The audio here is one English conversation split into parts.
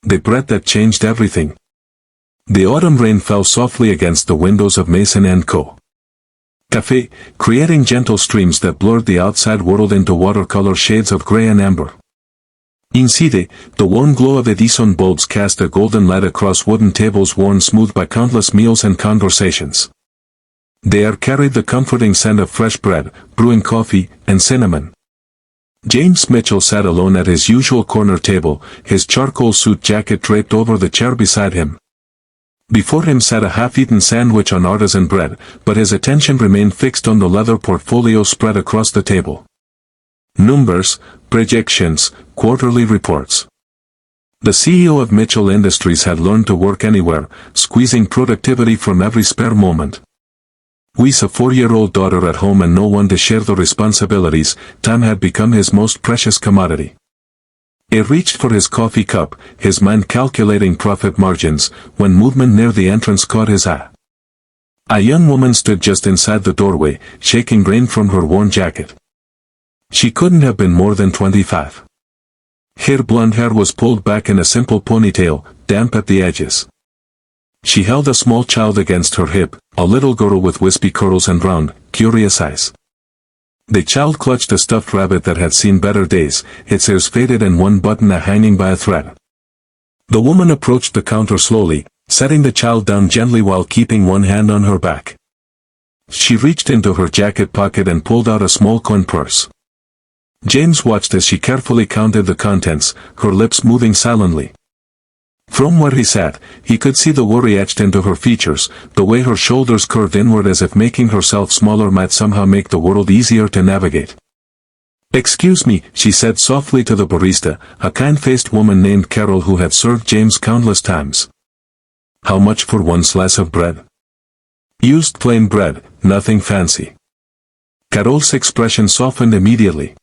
The bread that changed everything. The autumn rain fell softly against the windows of Mason & Co. Cafe, creating gentle streams that blurred the outside world into watercolor shades of gray and amber. Inside, the warm glow of Edison bulbs cast a golden light across wooden tables worn smooth by countless meals and conversations. The air carried the comforting scent of fresh bread, brewing coffee, and cinnamon. James Mitchell sat alone at his usual corner table, his charcoal suit jacket draped over the chair beside him. Before him sat a half-eaten sandwich on artisan bread, but his attention remained fixed on the leather portfolio spread across the table. Numbers, projections, quarterly reports. The CEO of Mitchell Industries had learned to work anywhere, squeezing productivity from every spare moment. With a 4-year-old daughter at home and no one to share the responsibilities, time had become his most precious commodity. He reached for his coffee cup, his mind calculating profit margins, when movement near the entrance caught his eye. A young woman stood just inside the doorway, shaking rain from her worn jacket. She couldn't have been more than 25. Her blonde hair was pulled back in a simple ponytail, damp at the edges. She held a small child against her hip, a little girl with wispy curls and round, curious eyes. The child clutched a stuffed rabbit that had seen better days, its ears faded and one button hanging by a thread. The woman approached the counter slowly, setting the child down gently while keeping one hand on her back. She reached into her jacket pocket and pulled out a small coin purse. James watched as she carefully counted the contents, her lips moving silently. From where he sat, he could see the worry etched into her features, the way her shoulders curved inward as if making herself smaller might somehow make the world easier to navigate. "Excuse me," she said softly to the barista, a kind-faced woman named Carol who had served James countless times. "How much for one slice of bread?" "Used plain bread, nothing fancy." Carol's expression softened immediately.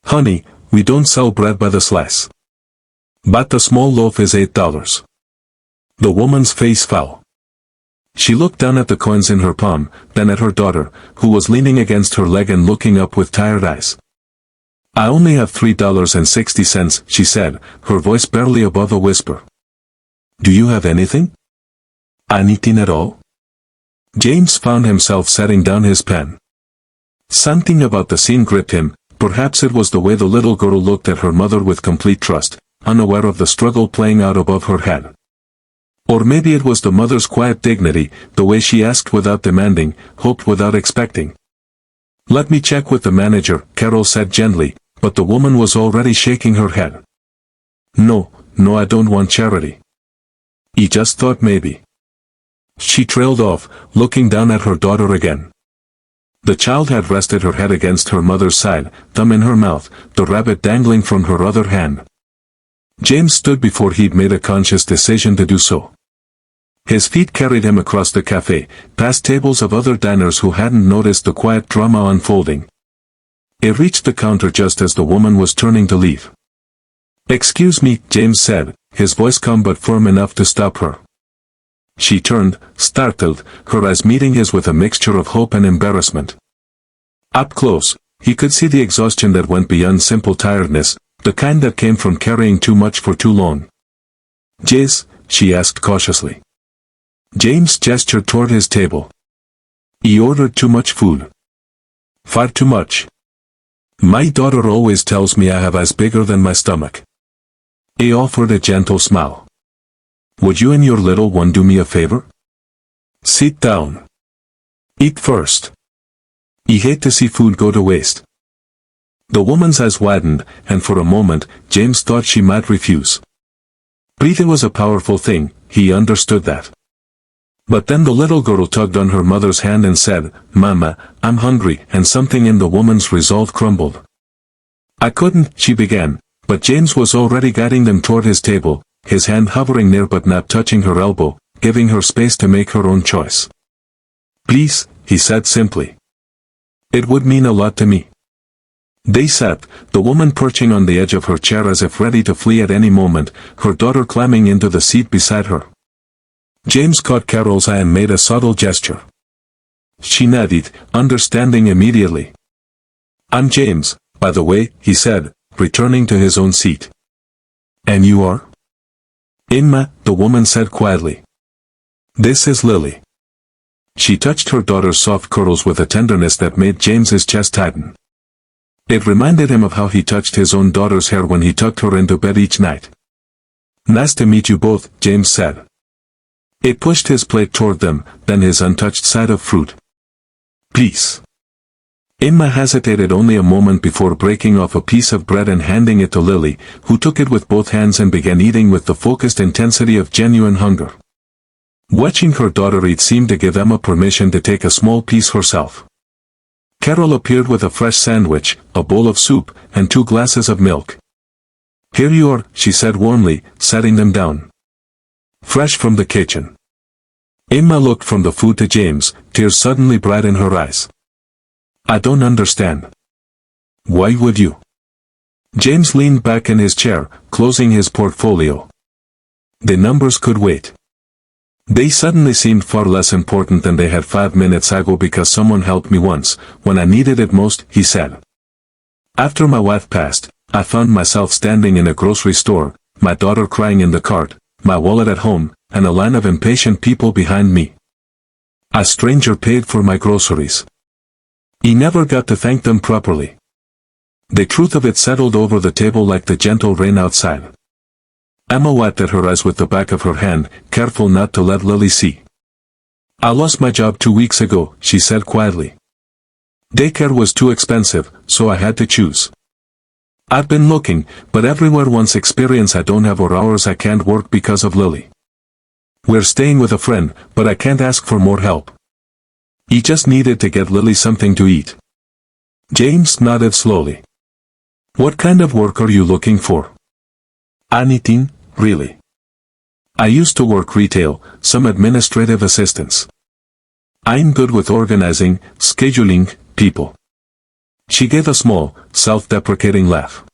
"Honey, we don't sell bread by the slice. But the small loaf is $8. The woman's face fell. She looked down at the coins in her palm, then at her daughter, who was leaning against her leg and looking up with tired eyes. "I only have $3.60, she said, her voice barely above a whisper. "Do you have anything? Anything at all?" James found himself setting down his pen. Something about the scene gripped him, perhaps it was the way the little girl looked at her mother with complete trust, unaware of the struggle playing out above her head. Or maybe it was the mother's quiet dignity, the way she asked without demanding, hoped without expecting. "Let me check with the manager," Carol said gently, but the woman was already shaking her head. No, I don't want charity. I just thought maybe." She trailed off, looking down at her daughter again. The child had rested her head against her mother's side, thumb in her mouth, the rabbit dangling from her other hand. James stood before he'd made a conscious decision to do so. His feet carried him across the cafe, past tables of other diners who hadn't noticed the quiet drama unfolding. He reached the counter just as the woman was turning to leave. "Excuse me," James said, his voice calm but firm enough to stop her. She turned, startled, her eyes meeting his with a mixture of hope and embarrassment. Up close, he could see the exhaustion that went beyond simple tiredness, the kind that came from carrying too much for too long. "Jace?" she asked cautiously. James gestured toward his table. "He ordered too much food. Far too much. My daughter always tells me I have eyes bigger than my stomach." He offered a gentle smile. "Would you and your little one do me a favor? Sit down. Eat first. I hate to see food go to waste." The woman's eyes widened, and for a moment, James thought she might refuse. Breathing was a powerful thing, he understood that. But then the little girl tugged on her mother's hand and said, "Mama, I'm hungry," and something in the woman's resolve crumbled. "I couldn't," she began, but James was already guiding them toward his table, his hand hovering near but not touching her elbow, giving her space to make her own choice. "Please," he said simply. "It would mean a lot to me." They sat, the woman perching on the edge of her chair as if ready to flee at any moment, her daughter climbing into the seat beside her. James caught Carol's eye and made a subtle gesture. She nodded, understanding immediately. "I'm James, by the way," he said, returning to his own seat. "And you are?" Emma, the woman said quietly. This is Lily. She touched her daughter's soft curls with a tenderness that made James's chest tighten. It reminded him of how he touched his own daughter's hair when he tucked her into bed each night. Nice to meet you both, James said. It pushed his plate toward them, then his untouched side of fruit. Peace. Emma hesitated only a moment before breaking off a piece of bread and handing it to Lily, who took it with both hands and began eating with the focused intensity of genuine hunger. Watching her daughter eat seemed to give Emma permission to take a small piece herself. Carol appeared with a fresh sandwich, a bowl of soup, and 2 glasses of milk. Here you are, she said warmly, setting them down. Fresh from the kitchen. Emma looked from the food to James, tears suddenly bright in her eyes. I don't understand. Why would you? James leaned back in his chair, closing his portfolio. The numbers could wait. They suddenly seemed far less important than they had 5 minutes ago because someone helped me once, when I needed it most, he said. After my wife passed, I found myself standing in a grocery store, my daughter crying in the cart, my wallet at home, and a line of impatient people behind me. A stranger paid for my groceries. He never got to thank them properly. The truth of it settled over the table like the gentle rain outside. Emma wiped at her eyes with the back of her hand, careful not to let Lily see. I lost my job 2 weeks ago, she said quietly. Daycare was too expensive, so I had to choose. I've been looking, but everywhere wants experience I don't have or hours I can't work because of Lily. We're staying with a friend, but I can't ask for more help. He just needed to get Lily something to eat. James nodded slowly. What kind of work are you looking for? Anything, really. I used to work retail, some administrative assistance. I'm good with organizing, scheduling, people. She gave a small, self-deprecating laugh.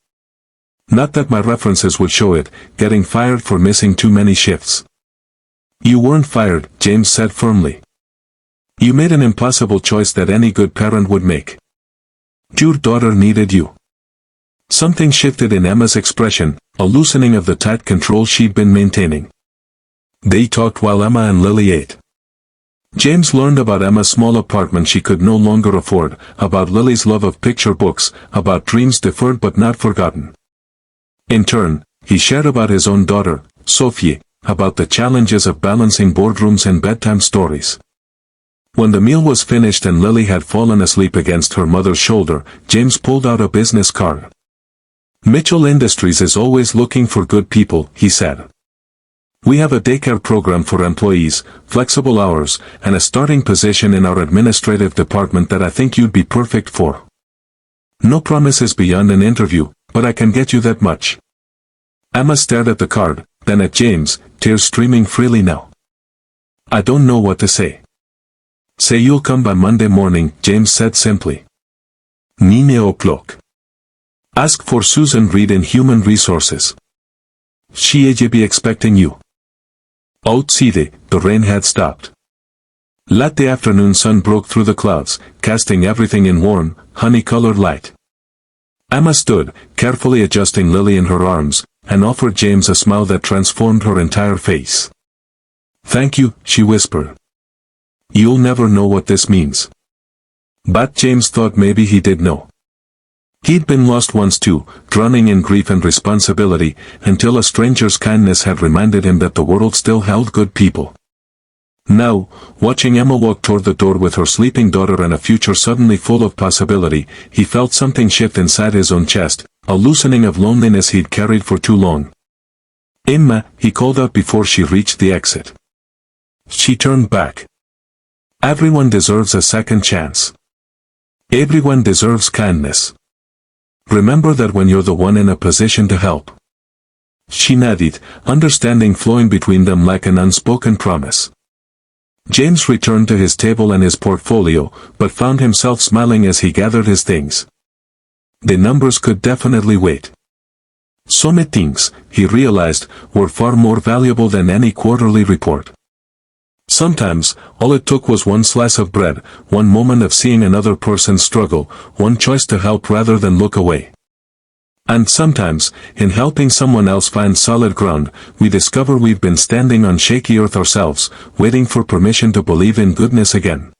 Not that my references would show it, getting fired for missing too many shifts. You weren't fired, James said firmly. You made an impossible choice that any good parent would make. Your daughter needed you. Something shifted in Emma's expression, a loosening of the tight control she'd been maintaining. They talked while Emma and Lily ate. James learned about Emma's small apartment she could no longer afford, about Lily's love of picture books, about dreams deferred but not forgotten. In turn, he shared about his own daughter, Sophie, about the challenges of balancing boardrooms and bedtime stories. When the meal was finished and Lily had fallen asleep against her mother's shoulder, James pulled out a business card. Mitchell Industries is always looking for good people, he said. We have a daycare program for employees, flexible hours, and a starting position in our administrative department that I think you'd be perfect for. No promises beyond an interview, but I can get you that much. Emma stared at the card, then at James, tears streaming freely now. I don't know what to say. Say you'll come by Monday morning, James said simply. 9 o'clock. Ask for Susan Reed in Human Resources. She'll be expecting you. Outside, the rain had stopped. Let the afternoon sun broke through the clouds, casting everything in warm, honey-colored light. Emma stood, carefully adjusting Lily in her arms, and offered James a smile that transformed her entire face. Thank you, she whispered. You'll never know what this means. But James thought maybe he did know. He'd been lost once too, drowning in grief and responsibility, until a stranger's kindness had reminded him that the world still held good people. Now, watching Emma walk toward the door with her sleeping daughter and a future suddenly full of possibility, he felt something shift inside his own chest, a loosening of loneliness he'd carried for too long. Emma, he called out before she reached the exit. She turned back. Everyone deserves a second chance. Everyone deserves kindness. Remember that when you're the one in a position to help. She nodded, understanding flowing between them like an unspoken promise. James returned to his table and his portfolio, but found himself smiling as he gathered his things. The numbers could definitely wait. Some things, he realized, were far more valuable than any quarterly report. Sometimes, all it took was one slice of bread, one moment of seeing another person struggle, one choice to help rather than look away. And sometimes, in helping someone else find solid ground, we discover we've been standing on shaky earth ourselves, waiting for permission to believe in goodness again.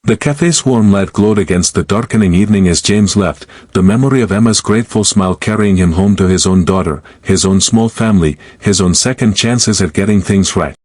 The cafe's warm light glowed against the darkening evening as James left, the memory of Emma's grateful smile carrying him home to his own daughter, his own small family, his own second chances at getting things right.